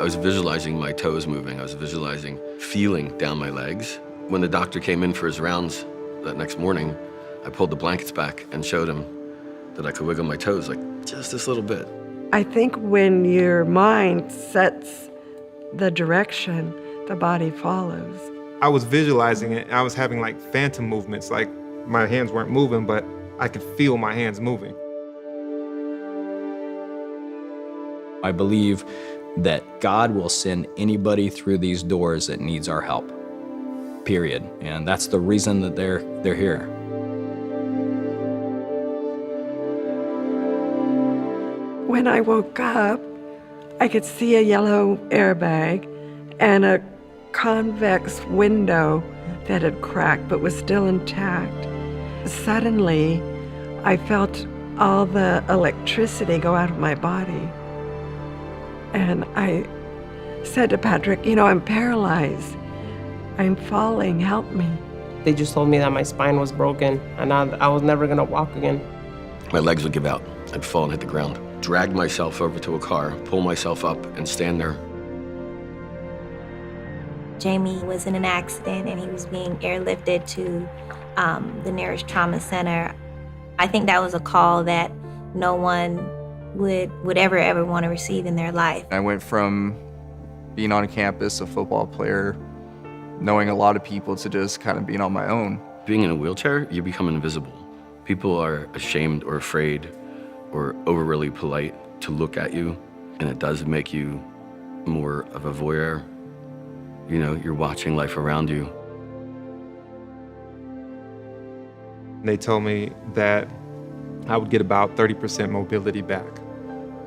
I was visualizing my toes moving. I was visualizing feeling down my legs. When the doctor came in for his rounds that next morning, I pulled the blankets back and showed him that I could wiggle my toes, like just this little bit. I think when your mind sets the direction, the body follows. I was visualizing it. I was having like phantom movements, like my hands weren't moving, but I could feel my hands moving. I believe that God will send anybody through these doors that needs our help, period. And that's the reason that they're here. When I woke up, I could see a yellow airbag and a convex window that had cracked but was still intact. Suddenly, I felt all the electricity go out of my body. And I said to Patrick, you know, I'm paralyzed. I'm falling, help me. They just told me that my spine was broken and I was never gonna walk again. My legs would give out. I'd fall and hit the ground. Drag myself over to a car, pull myself up, and stand there. Jamie was in an accident and he was being airlifted to the nearest trauma center. I think that was a call that no one would ever want to receive in their life. I went from being on campus, a football player, knowing a lot of people, to just kind of being on my own. Being in a wheelchair, you become invisible. People are ashamed or afraid or overly polite to look at you, and it does make you more of a voyeur. You know, you're watching life around you. They told me that I would get about 30% mobility back.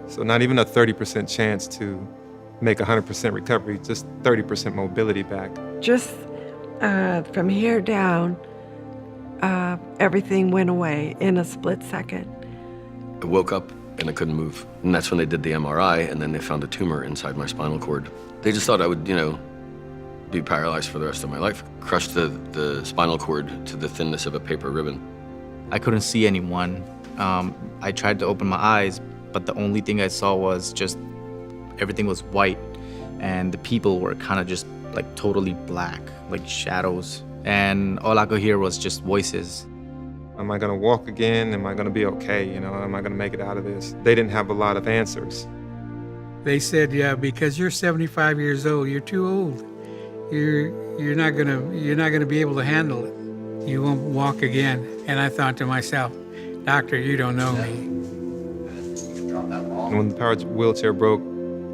So not even a 30% chance to make 100% recovery, just 30% mobility back. Just from here down, everything went away in a split second. I woke up and I couldn't move. And that's when they did the MRI, and then they found a tumor inside my spinal cord. They just thought I would, you know, be paralyzed for the rest of my life. Crushed the spinal cord to the thinness of a paper ribbon. I couldn't see anyone. I tried to open my eyes, but the only thing I saw was just everything was white, and the people were kind of just like totally black, like shadows. And all I could hear was just voices. Am I gonna walk again? Am I gonna be okay? You know, am I gonna make it out of this? They didn't have a lot of answers. They said, yeah, because you're 75 years old, you're too old. You're not gonna be able to handle it. You won't walk again. And I thought to myself, doctor, you don't know me. When the power wheelchair broke,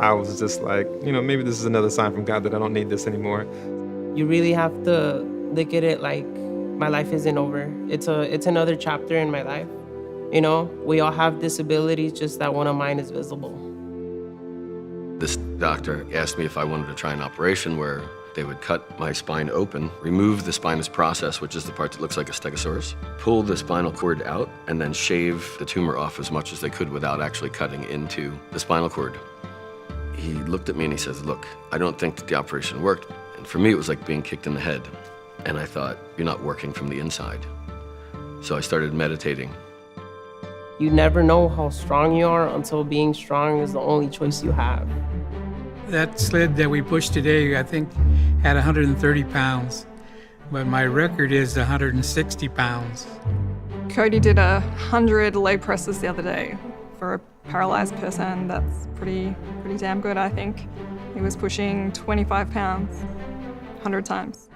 I was just like, you know, maybe this is another sign from God that I don't need this anymore. You really have to look at it like my life isn't over. It's another chapter in my life. You know, we all have disabilities, just that one of mine is visible. This doctor asked me if I wanted to try an operation where they would cut my spine open, remove the spinous process, which is the part that looks like a stegosaurus, pull the spinal cord out, and then shave the tumor off as much as they could without actually cutting into the spinal cord. He looked at me and he says, look, I don't think that the operation worked. And for me, it was like being kicked in the head. And I thought, you're not working from the inside. So I started meditating. You never know how strong you are until being strong is the only choice you have. That sled that we pushed today, I think, had 130 pounds, but my record is 160 pounds. Cody did 100 leg presses the other day. For a paralyzed person, that's pretty damn good, I think. He was pushing 25 pounds, 100 times.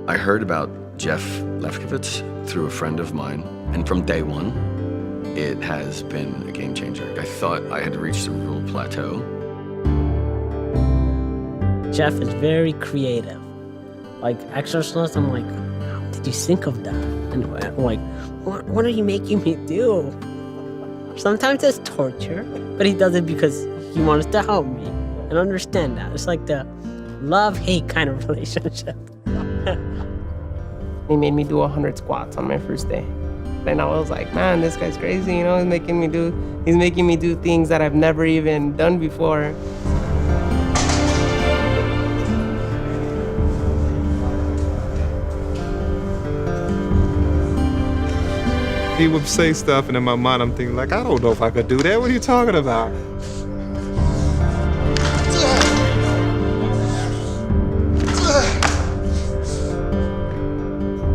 I heard about Jeff Lefkowitz through a friend of mine, and from day one, it has been a game changer. I thought I had reached a real plateau. Jeff is very creative. Like exercise, I'm like, how did you think of that? And I'm like, what are you making me do? Sometimes it's torture, but he does it because he wants to help me and understand that. It's like the love-hate kind of relationship. He made me do 100 squats on my first day. And I was like, man, this guy's crazy, you know, he's making me do things that I've never even done before. He would say stuff, and in my mind, I'm thinking, like, I don't know if I could do that. What are you talking about?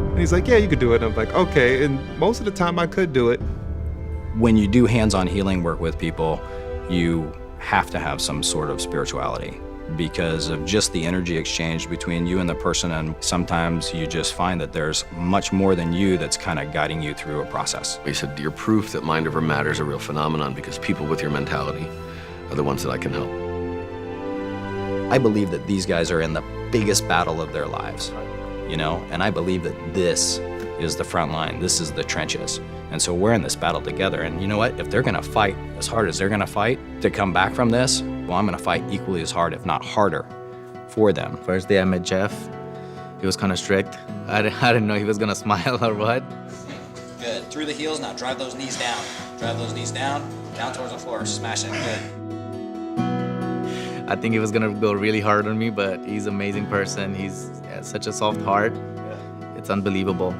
And he's like, yeah, you could do it. And I'm like, okay. And most of the time, I could do it. When you do hands-on healing work with people, you have to have some sort of spirituality because of just the energy exchange between you and the person, and sometimes you just find that there's much more than you that's kind of guiding you through a process. He said, you're proof that mind over matter is a real phenomenon because people with your mentality are the ones that I can help. I believe that these guys are in the biggest battle of their lives, you know, and I believe that this is the front line, this is the trenches. And so we're in this battle together, and you know what? If they're gonna fight as hard as they're gonna fight to come back from this, well, I'm gonna fight equally as hard, if not harder, for them. First day I met Jeff, he was kind of strict. I didn't know he was gonna smile or what. Good. Through the heels, now drive those knees down. Drive those knees down towards the floor. Smash it. Good. I think he was gonna go really hard on me, but he's an amazing person. He's such a soft heart. It's unbelievable.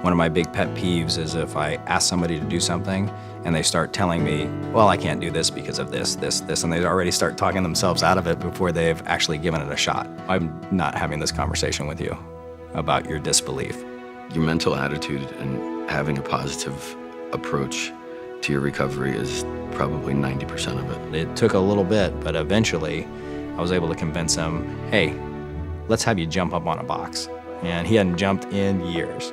One of my big pet peeves is if I ask somebody to do something and they start telling me, well, I can't do this because of this, and they already start talking themselves out of it before they've actually given it a shot. I'm not having this conversation with you about your disbelief. Your mental attitude and having a positive approach to your recovery is probably 90% of it. It took a little bit, but eventually I was able to convince him, hey, let's have you jump up on a box. And he hadn't jumped in years.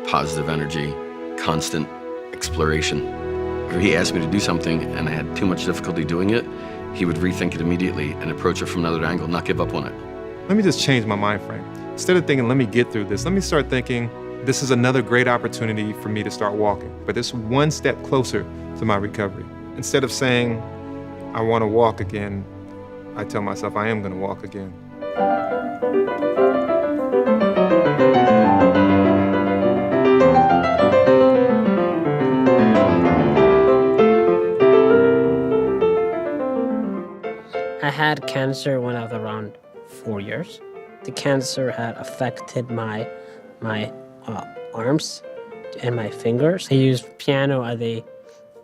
Positive energy, constant exploration. If he asked me to do something and I had too much difficulty doing it, he would rethink it immediately and approach it from another angle, not give up on it. Let me just change my mind frame. Instead of thinking, let me get through this, let me start thinking, this is another great opportunity for me to start walking. But it's one step closer to my recovery. Instead of saying, I want to walk again, I tell myself I am going to walk again. I had cancer when I was around 4 years. The cancer had affected my arms and my fingers. I used piano as a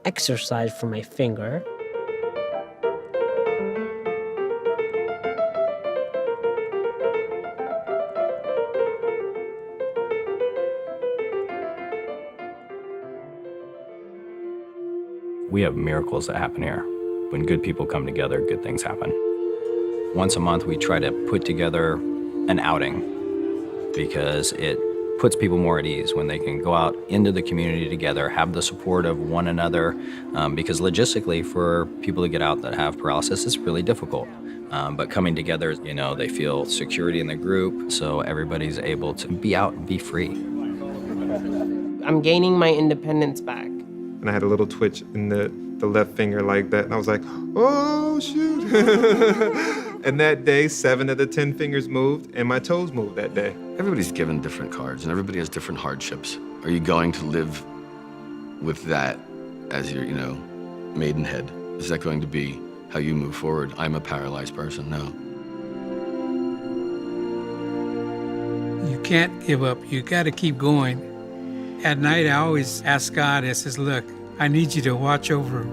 exercise for my finger. We have miracles that happen here. When good people come together, good things happen. Once a month, we try to put together an outing because it puts people more at ease when they can go out into the community together, have the support of one another, because logistically for people to get out that have paralysis, it's really difficult. But coming together, you know, they feel security in the group, so everybody's able to be out and be free. I'm gaining my independence back. And I had a little twitch in the left finger like that, and I was like, oh, shoot. And that day, 7 of the 10 fingers moved, and my toes moved that day. Everybody's given different cards, and everybody has different hardships. Are you going to live with that as your, maidenhead? Is that going to be how you move forward? I'm a paralyzed person. No. You can't give up. You got to keep going. At night, I always ask God, I says, look, I need you to watch over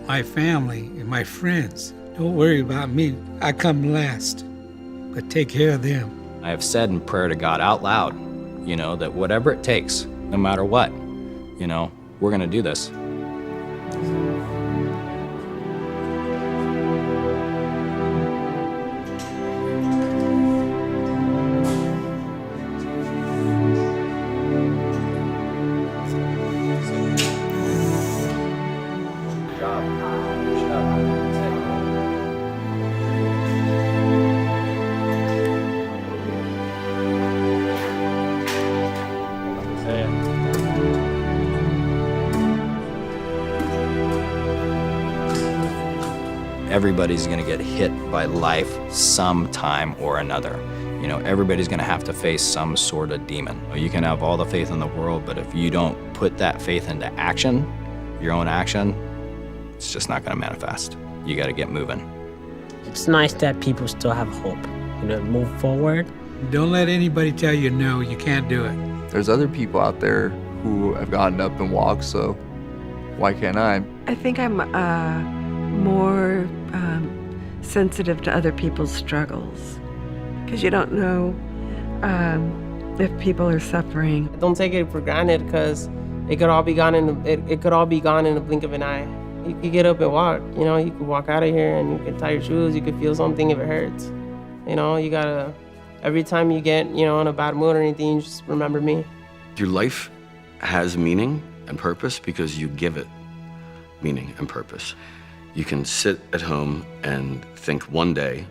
my family and my friends. Don't worry about me. I come last, but take care of them. I have said in prayer to God out loud, that whatever it takes, no matter what, we're going to do this. Everybody's going to get hit by life sometime or another. Everybody's going to have to face some sort of demon. You can have all the faith in the world, but if you don't put that faith into action, your own action, it's just not going to manifest. You got to get moving. It's nice that people still have hope, move forward. Don't let anybody tell you no, you can't do it. there's other people out there who have gotten up and walked, so why can't I? I think I'm more sensitive to other people's struggles because you don't know if people are suffering. Don't take it for granted because it could all be gone it could all be gone in a blink of an eye. You could get up and walk, you know, you could walk out of here and you could tie your shoes, you could feel something if it hurts. You know, you gotta, every time you get, you know, in a bad mood or anything, you just remember me. Your life has meaning and purpose because you give it meaning and purpose. You can sit at home and think one day,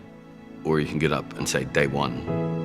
or you can get up and say day one.